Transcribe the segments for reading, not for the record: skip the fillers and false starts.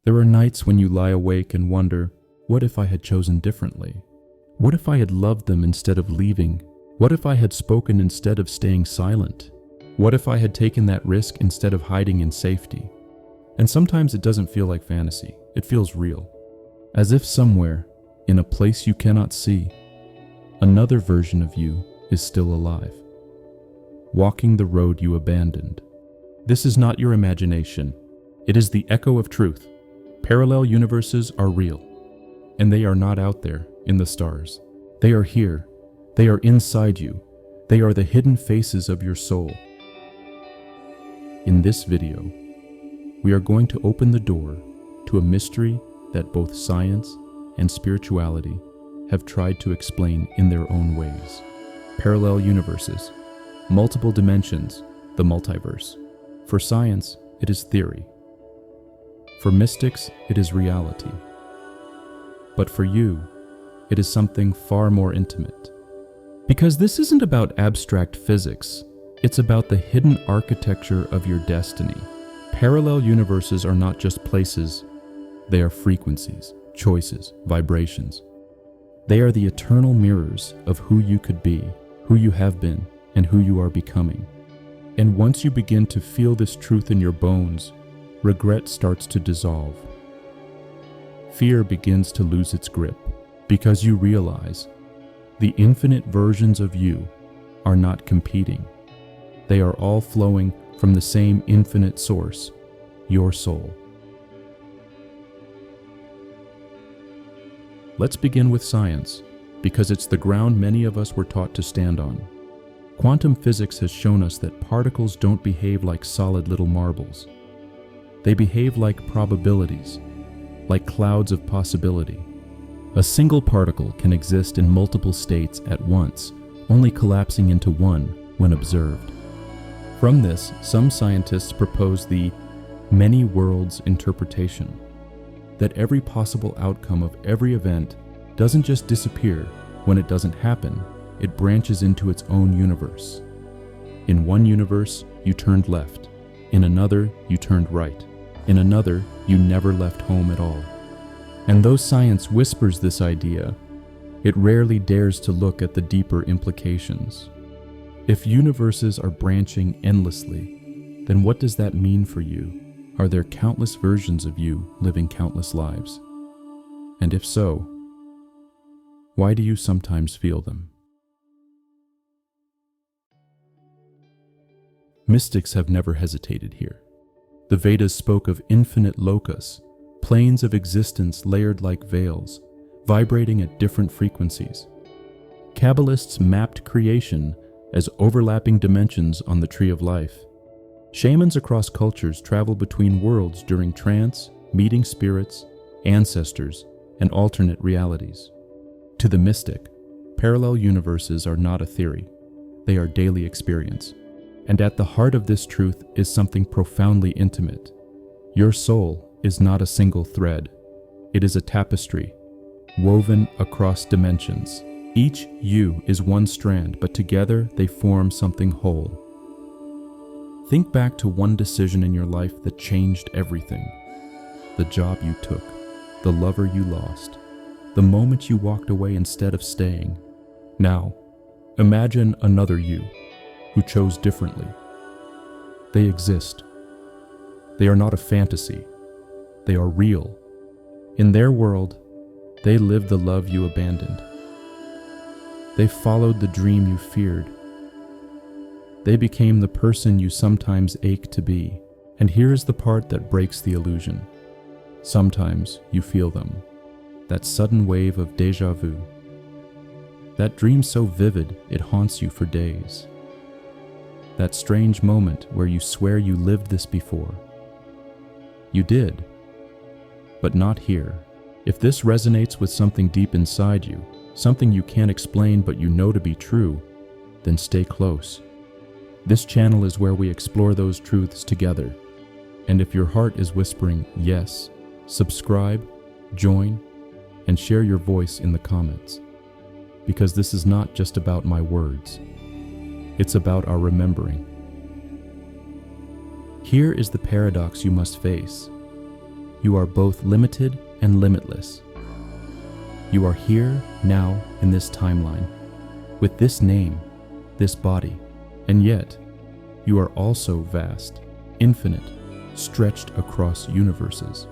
There are nights when you lie awake and wonder, what if I had chosen differently? What if I had loved them instead of leaving? What if I had spoken instead of staying silent? What if I had taken that risk instead of hiding in safety? And sometimes it doesn't feel like fantasy, it feels real. As if somewhere, in a place you cannot see, another version of you is still alive, walking the road you abandoned. This is not your imagination, it is the echo of truth. Parallel universes are real, and they are not out there in the stars. They are here, they are inside you, they are the hidden faces of your soul. In this video, we are going to open the door to a mystery that both science and spirituality have tried to explain in their own ways. Parallel universes, multiple dimensions, the multiverse. For science, it is theory. For mystics, it is reality. But for you, it is something far more intimate. Because this isn't about abstract physics, it's about the hidden architecture of your destiny. Parallel universes are not just places, they are frequencies, choices, vibrations. They are the eternal mirrors of who you could be, who you have been, and who you are becoming. And once you begin to feel this truth in your bones, regret starts to dissolve. Fear begins to lose its grip, because you realize the infinite versions of you are not competing. They are all flowing from the same infinite source, your soul. Let's begin with science, because it's the ground many of us were taught to stand on. Quantum physics has shown us that particles don't behave like solid little marbles. They behave like probabilities, like clouds of possibility. A single particle can exist in multiple states at once, only collapsing into one when observed. From this, some scientists propose the many worlds interpretation, that every possible outcome of every event doesn't just disappear when it doesn't happen, it branches into its own universe. In one universe, you turned left. In another, you turned right. In another, you never left home at all. And though science whispers this idea, it rarely dares to look at the deeper implications. If universes are branching endlessly, then what does that mean for you? Are there countless versions of you living countless lives? And if so, why do you sometimes feel them? Mystics have never hesitated here. The Vedas spoke of infinite lokas, planes of existence layered like veils, vibrating at different frequencies. Kabbalists mapped creation as overlapping dimensions on the tree of life. Shamans across cultures travel between worlds during trance, meeting spirits, ancestors, and alternate realities. To the mystic, parallel universes are not a theory, they are daily experience. And at the heart of this truth is something profoundly intimate. Your soul is not a single thread. It is a tapestry, woven across dimensions. Each you is one strand, but together they form something whole. Think back to one decision in your life that changed everything. The job you took, the lover you lost, the moment you walked away instead of staying. Now, imagine another you who chose differently. They exist. They are not a fantasy. They are real. In their world, they lived the love you abandoned. They followed the dream you feared. They became the person you sometimes ache to be. And here is the part that breaks the illusion. Sometimes you feel them. That sudden wave of déjà vu. That dream so vivid it haunts you for days. That strange moment where you swear you lived this before. You did, but not here. If this resonates with something deep inside you, something you can't explain but you know to be true, then stay close. This channel is where we explore those truths together. And if your heart is whispering yes, subscribe, join, and share your voice in the comments. Because this is not just about my words. It's about our remembering. Here is the paradox you must face. you are both limited and limitless. You are here, now, in this timeline, with this name, this body, and yet, you are also vast, infinite, stretched across universes.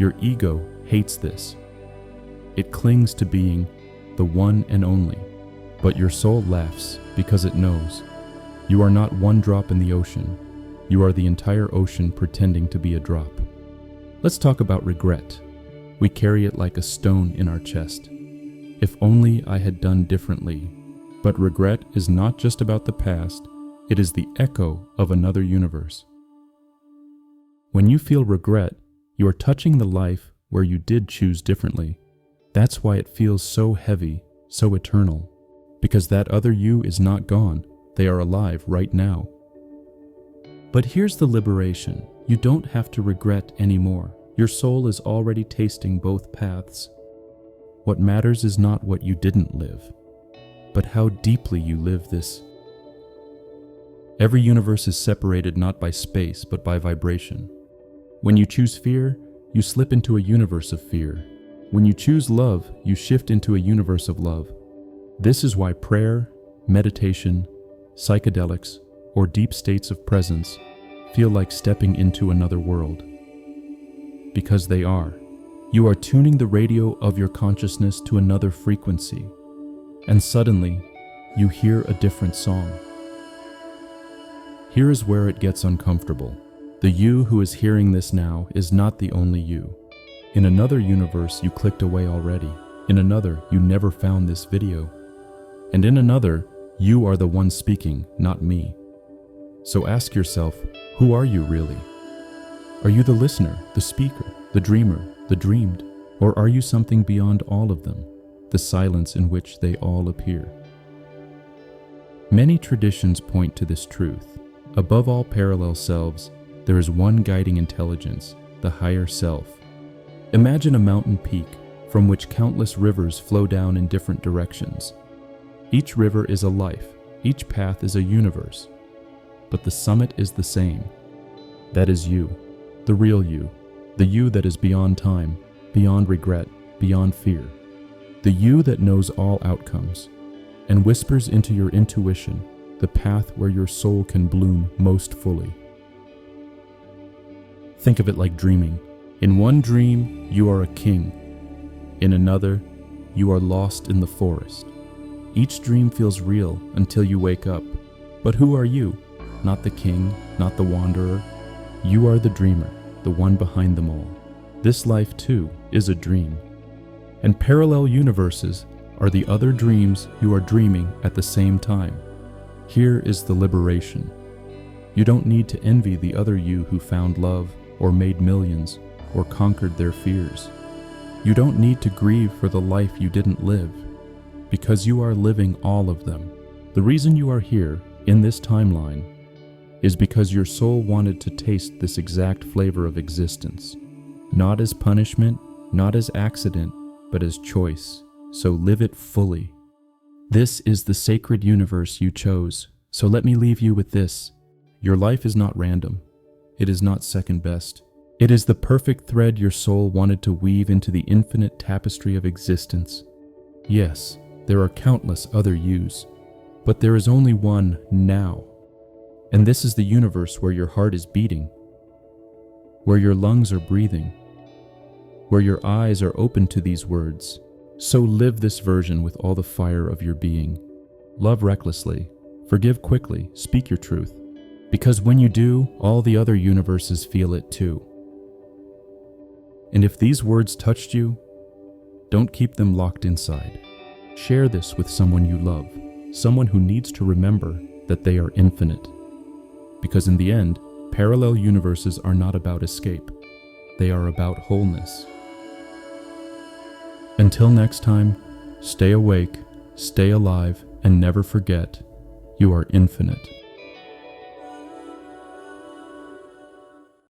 Your ego hates this. It clings to being the one and only, but your soul laughs because it knows you are not one drop in the ocean. You are the entire ocean pretending to be a drop. Let's talk about regret. We carry it like a stone in our chest. If only I had done differently. But regret is not just about the past, it is the echo of another universe. When you feel regret, you are touching the life where you did choose differently. That's why it feels so heavy, so eternal. Because that other you is not gone, they are alive right now. But here's the liberation. You don't have to regret anymore. Your soul is already tasting both paths. What matters is not what you didn't live, but how deeply you live this. Every universe is separated not by space, but by vibration. When you choose fear, you slip into a universe of fear. When you choose love, you shift into a universe of love. This is why prayer, meditation, psychedelics, or deep states of presence feel like stepping into another world. Because they are. You are tuning the radio of your consciousness to another frequency, and suddenly, you hear a different song. Here is where it gets uncomfortable. The you who is hearing this now is not the only you. In another universe, you clicked away already. In another, you never found this video. And in another, you are the one speaking, not me. So ask yourself, who are you really? Are you the listener, the speaker, the dreamer, the dreamed? Or are you something beyond all of them, the silence in which they all appear? Many traditions point to this truth. Above all parallel selves, there is one guiding intelligence, the higher self. Imagine a mountain peak from which countless rivers flow down in different directions. Each river is a life, each path is a universe, but the summit is the same. That is you, the real you, the you that is beyond time, beyond regret, beyond fear, the you that knows all outcomes and whispers into your intuition the path where your soul can bloom most fully. Think of it like dreaming. In one dream, you are a king. In another, you are lost in the forest. Each dream feels real until you wake up. But who are you? Not the king, not the wanderer. You are the dreamer, the one behind them all. This life, too, is a dream. And parallel universes are the other dreams you are dreaming at the same time. Here is the liberation. You don't need to envy the other you who found love, or made millions, or conquered their fears. You don't need to grieve for the life you didn't live, because you are living all of them. The reason you are here, in this timeline, is because your soul wanted to taste this exact flavor of existence. Not as punishment, not as accident, but as choice. So live it fully. This is the sacred universe you chose, so let me leave you with this. Your life is not random. It is not second best. It is the perfect thread your soul wanted to weave into the infinite tapestry of existence. Yes, there are countless other yous, but there is only one now. And this is the universe where your heart is beating, where your lungs are breathing, where your eyes are open to these words. So live this version with all the fire of your being. Love recklessly, forgive quickly, speak your truth. Because when you do, all the other universes feel it too. And if these words touched you, don't keep them locked inside. Share this with someone you love, someone who needs to remember that they are infinite. Because in the end, parallel universes are not about escape. They are about wholeness. Until next time, stay awake, stay alive, and never forget, you are infinite.